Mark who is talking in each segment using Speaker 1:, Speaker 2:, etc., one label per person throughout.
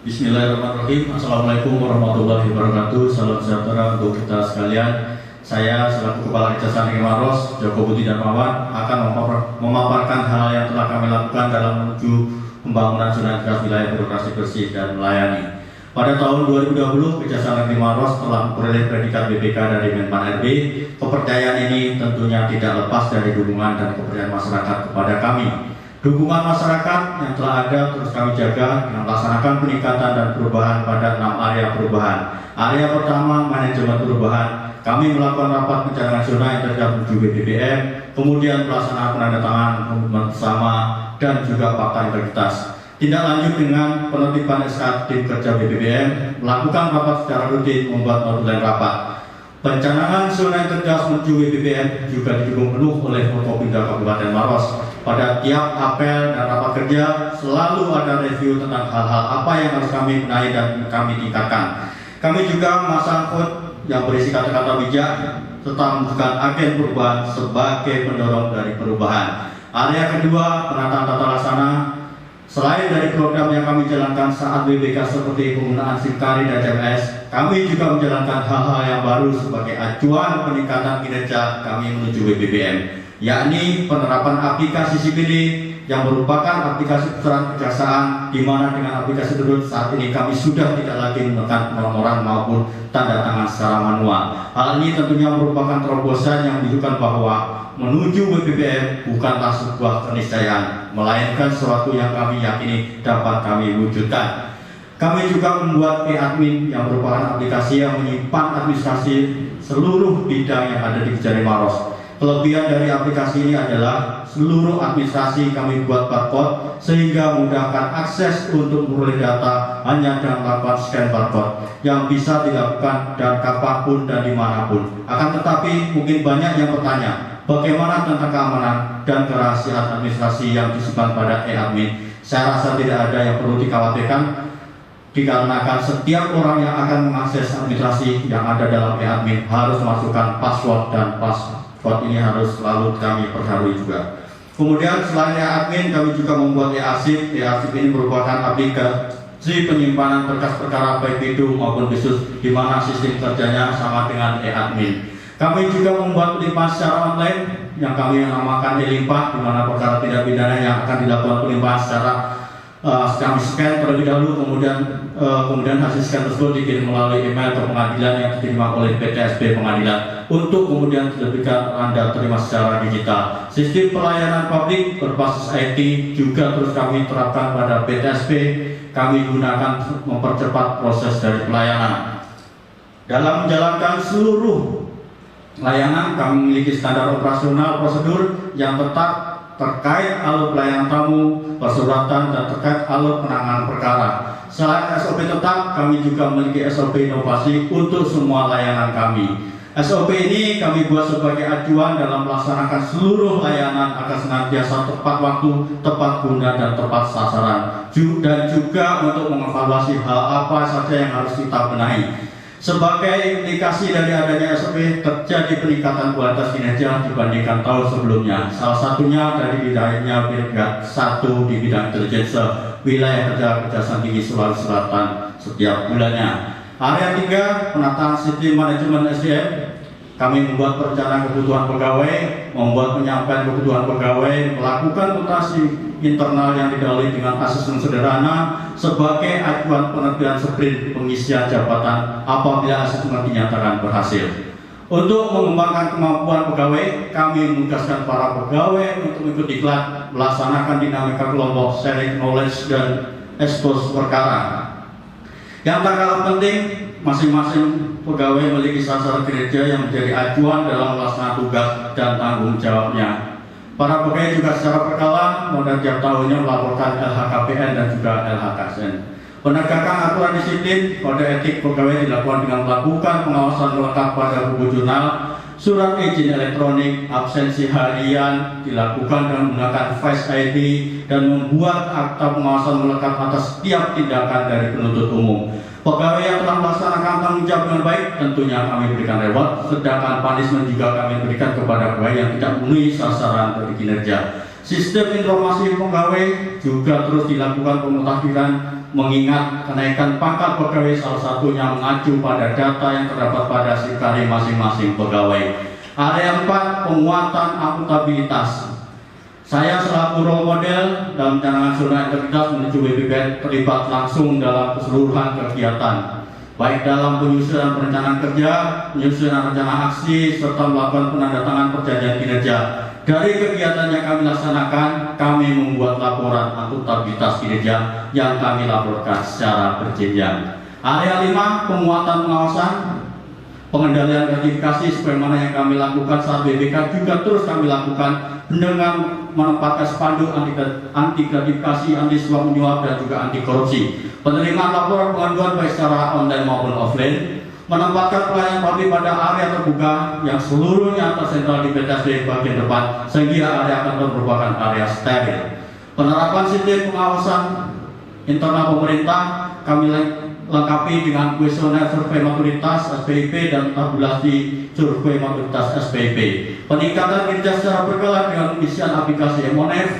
Speaker 1: Bismillahirrahmanirrahim. Assalamualaikum warahmatullahi wabarakatuh. Salam sejahtera untuk kita sekalian. Saya selaku Kepala Kejaksaan Negeri Maros, Joko Budi Darmawan, akan memaparkan hal yang telah kami lakukan dalam menuju pembangunan zona integrasi wilayah birokrasi bersih dan melayani. Pada tahun 2020, Kejaksaan Negeri Maros telah memperoleh predikat BPK dari Menpan RB. Kepercayaan ini tentunya tidak lepas dari dukungan dan kepercayaan masyarakat kepada kami. Dukungan masyarakat yang telah ada terus kami jaga dengan melaksanakan peningkatan dan perubahan pada 6 area perubahan. Area pertama, manajemen perubahan. Kami melakukan rapat pencarian zona integrasi menuju BBM, kemudian pelaksanaan penandatanganan komitmen bersama dan juga fakta integritas. Tindak lanjut dengan penertiban SK tim kerja BBM, melakukan rapat secara rutin, membuat notulen rapat. Perencanaan zona integrasi menuju BBM juga didukung penuh oleh Forkopimda Kabupaten Maros. Pada tiap apel dan rapat kerja selalu ada review tentang hal-hal apa yang harus kami benahi dan kami tingkatkan. Kami juga memasang quote yang berisi kata-kata bijak serta menunjukkan agen perubahan sebagai pendorong dari perubahan. Area kedua, penataan tata laksana. Selain dari program yang kami jalankan saat BBK seperti penggunaan SIM kari dan CMS, kami juga menjalankan hal-hal yang baru sebagai acuan peningkatan kinerja kami menuju BBM, yakni penerapan aplikasi Sipili yang merupakan aplikasi pusaran kejaksaan, di mana dengan aplikasi tersebut saat ini kami sudah tidak lagi menekan penomoran maupun tanda tangan secara manual. Hal ini tentunya merupakan terobosan yang menunjukkan bahwa menuju BBM bukanlah sebuah keniscayaan, melainkan sesuatu yang kami yakini dapat kami wujudkan. Kami juga membuat e-admin yang merupakan aplikasi yang menyimpan administrasi seluruh bidang yang ada di Kejari Maros. Kelebihan dari aplikasi ini adalah seluruh administrasi kami buat barcode sehingga memudahkan akses untuk memperoleh data hanya dengan melakukan scan barcode yang bisa dilakukan dan kapanpun dan dimanapun. Akan tetapi mungkin banyak yang bertanya, bagaimana tentang keamanan dan kerahasiaan administrasi yang disimpan pada e-admin? Saya rasa tidak ada yang perlu dikhawatirkan, dikarenakan setiap orang yang akan mengakses administrasi yang ada dalam e-admin harus masukkan password, dan password ini harus selalu kami perbarui juga. Kemudian selain e-admin, kami juga membuat e-arsip. E-arsip ini merupakan aplikasi penyimpanan berkas perkara baik itu maupun khusus, di mana sistem kerjanya sama dengan e-admin. Kami juga membuat pelimpahan secara online yang kami namakan e-limpah, di mana perkara tindak pidana yang akan dilakukan pelimpahan secara kami scan terlebih dahulu, kemudian hasil scan tersebut dikirim melalui email ke pengadilan yang diterima oleh PTSP pengadilan untuk kemudian diterbitkan Anda terima secara digital. Sistem pelayanan publik berbasis IT juga terus kami terapkan pada PTSP. Kami gunakan mempercepat proses dari pelayanan. Dalam menjalankan seluruh layanan, kami memiliki standar operasional prosedur yang tetap terkait alur pelayanan tamu, persuratan, dan terkait alur penanganan perkara. Selain SOP tetap, kami juga memiliki SOP inovasi untuk semua layanan kami. SOP ini kami buat sebagai acuan dalam melaksanakan seluruh layanan agar senantiasa tepat waktu, tepat guna, dan tepat sasaran. Dan juga untuk mengevaluasi hal apa saja yang harus kita benahi. Sebagai implikasi dari adanya SOP, terjadi peningkatan kualitas kinerja dibandingkan tahun sebelumnya. Salah satunya dari bidangnya Brigade 1 di bidang intelijensi wilayah kerja Kejaksaan Tinggi Sulawesi Selatan setiap bulannya. Area 3, penataan sistem manajemen SDM. Kami membuat perencanaan kebutuhan pegawai, membuat penyampaian kebutuhan pegawai, melakukan mutasi internal yang didahului dengan asesmen sederhana sebagai acuan penentuan sprint pengisian jabatan apabila asesmen dinyatakan berhasil. Untuk mengembangkan kemampuan pegawai, kami menugaskan para pegawai untuk ikut diklat, melaksanakan dinamika kelompok, sharing knowledge, dan ekspos perkara. Yang tak kalah penting, masing-masing pegawai memiliki sasaran kinerja yang menjadi acuan dalam melaksanakan tugas dan tanggung jawabnya. Para pegawai juga secara berkala pada tiap tahunnya melaporkan LHKPN dan juga LHKSN. Penegakan aturan disiplin pada etik pegawai dilakukan dengan melakukan pengawasan melekat pada buku jurnal, surat izin elektronik, absensi harian dilakukan dengan menggunakan Face ID, dan membuat akta pengawasan melekat atas setiap tindakan dari penuntut umum. Pegawai yang telah melaksanakan tanggung jawab dengan baik tentunya kami berikan reward, sedangkan punishment juga kami berikan kepada pegawai yang tidak memenuhi sasaran dari kinerja. Sistem informasi pegawai juga terus dilakukan pemutakhiran mengingat kenaikan pangkat pegawai salah satunya mengacu pada data yang terdapat pada SIKARI masing-masing pegawai. Area 4, penguatan akuntabilitas. Saya selaku role model dalam pencanangan zona integritas menuju BPPN terlibat langsung dalam keseluruhan kegiatan, baik dalam penyusunan perencanaan kerja, penyusunan rencana aksi, serta melakukan penandatangan perjanjian kinerja. Dari kegiatan yang kami laksanakan, kami membuat laporan akuntabilitas kinerja yang kami laporkan secara berjenjang. Area 5, penguatan pengawasan, pengendalian gratifikasi sebagaimana yang kami lakukan saat BBK juga terus kami lakukan dengan menempatkan spanduk anti gratifikasi, anti suap menyuap, dan juga anti korupsi. Penerimaan laporan pengaduan baik secara online maupun offline, menempatkan pelayanan publik pada area terbuka yang seluruhnya tersentral di PTSD bagian depan sehingga area kantor merupakan area steril. Penerapan sistem pengawasan internal pemerintah kami lengkapi dengan kuesioner survei maturitas SPIP dan tabulasi survei maturitas SPIP. Peningkatan kinerja secara berkala dengan pengisian aplikasi MONEF,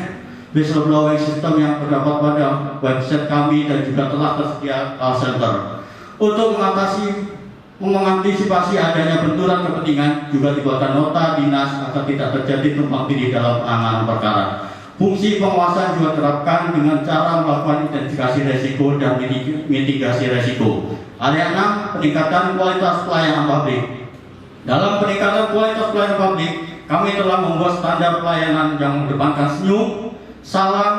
Speaker 1: whistleblowing system yang terdapat pada website kami dan juga telah tersedia call center. Untuk mengantisipasi adanya benturan kepentingan juga dibuatkan nota dinas agar tidak terjadi tumpang tindih dalam penanganan perkara. Fungsi pengawasan juga diterapkan dengan cara melakukan identifikasi resiko dan mitigasi resiko. Area 6, peningkatan kualitas pelayanan publik. Dalam peningkatan kualitas pelayanan publik, kami telah membuat standar pelayanan yang mengedepankan senyum, salam,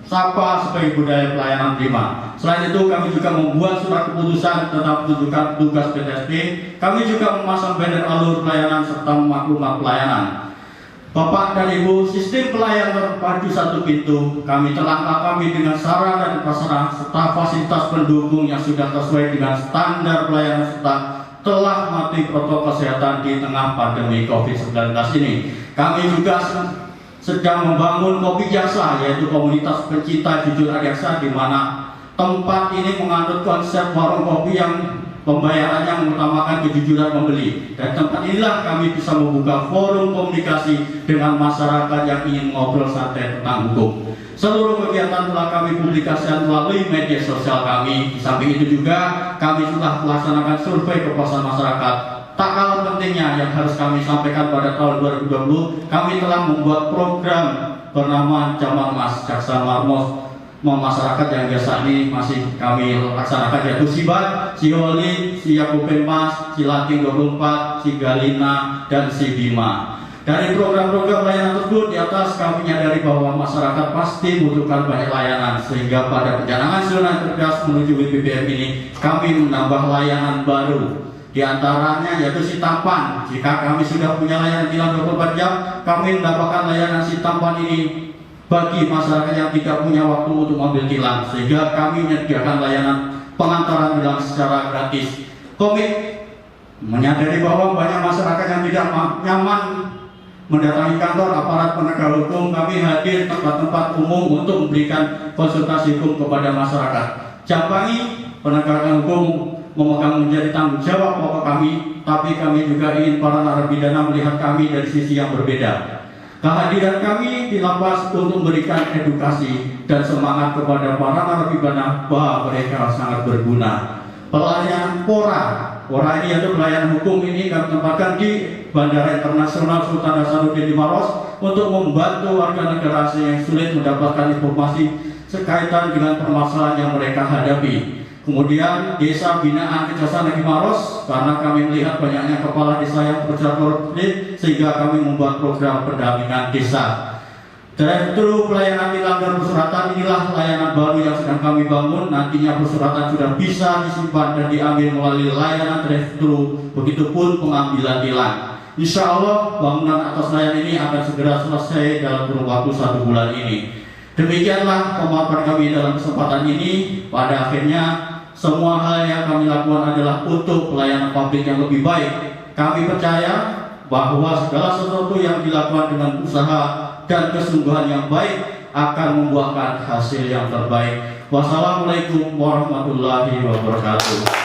Speaker 1: sapa sebagai budaya pelayanan prima. Selain itu, kami juga membuat surat keputusan tentang penunjukan tugas PTSD. Kami juga memasang banner alur pelayanan serta maklumat pelayanan. Bapak dan Ibu, sistem pelayanan terpadu satu pintu kami telah lengkapi dengan sarana dan prasarana serta fasilitas pendukung yang sudah sesuai dengan standar pelayanan serta telah mematuhi protokol kesehatan di tengah pandemi COVID-19 ini. Kami juga sedang membangun Kopi Jaksa, yaitu komunitas pencinta jujur adiaksa, di mana tempat ini mengandung konsep warung kopi yang pembayarannya mengutamakan kejujuran pembeli. Dan tempat inilah kami bisa membuka forum komunikasi dengan masyarakat yang ingin ngobrol santai tentang hukum. Seluruh kegiatan telah kami publikasikan melalui media sosial kami. Di samping itu juga kami sudah melaksanakan survei kepuasan masyarakat. Tak kalah pentingnya yang harus kami sampaikan pada tahun 2020, kami telah membuat program bernama Jamal Mas Jaksa Marmos masyarakat yang biasa ini masih kami laksanakan, yaitu Sibat, Siholi, Siyakupemas, Silating 24, Sigalina, dan Sibima. Dari program-program layanan tersebut di atas kami menyadari bahwa masyarakat pasti membutuhkan banyak layanan, sehingga pada pencanangan zona integritas menuju BPPM ini kami menambah layanan baru. Di antaranya yaitu Sitampan. Jika kami sudah punya layanan tilang 24 jam, kami mendapatkan layanan Sitampan ini bagi masyarakat yang tidak punya waktu untuk mobil tilang, sehingga kami menyediakan layanan pengantaran tilang secara gratis. Komit menyadari bahwa banyak masyarakat yang tidak nyaman mendatangi kantor aparat penegak hukum, kami hadir tempat-tempat umum untuk memberikan konsultasi hukum kepada masyarakat. Jambangi penegakan hukum memegang menjadi tanggung jawab pokok kami, tapi kami juga ingin para narapidana melihat kami dari sisi yang berbeda. Kehadiran kami di lapas untuk memberikan edukasi dan semangat kepada para narapidana bahwa mereka sangat berguna. Pelayanan Pora ini yaitu pelayanan hukum ini kami tempatkan di Bandara Internasional Sultan Hasanuddin di Maros untuk membantu warga negara asing yang sulit mendapatkan informasi sekaitan dengan permasalahan yang mereka hadapi. Kemudian Desa Binaan Kejaksaan Negeri Maros, karena kami melihat banyaknya kepala desa yang berjalan korupsi, sehingga kami membuat program pendampingan desa. Drive-thru pelayanan tilang dan persuratan inilah layanan baru yang sedang kami bangun. Nantinya persuratan sudah bisa disimpan dan diambil melalui layanan drive-thru, begitupun pengambilan tilang. Insya Allah bangunan atas layanan ini akan segera selesai dalam kurun waktu 1 bulan ini. Demikianlah pemaparan kami dalam kesempatan ini. Pada akhirnya semua hal yang kami lakukan adalah untuk pelayanan publik yang lebih baik. Kami percaya bahwa segala sesuatu yang dilakukan dengan usaha dan kesungguhan yang baik akan membuahkan hasil yang terbaik. Wassalamualaikum warahmatullahi wabarakatuh.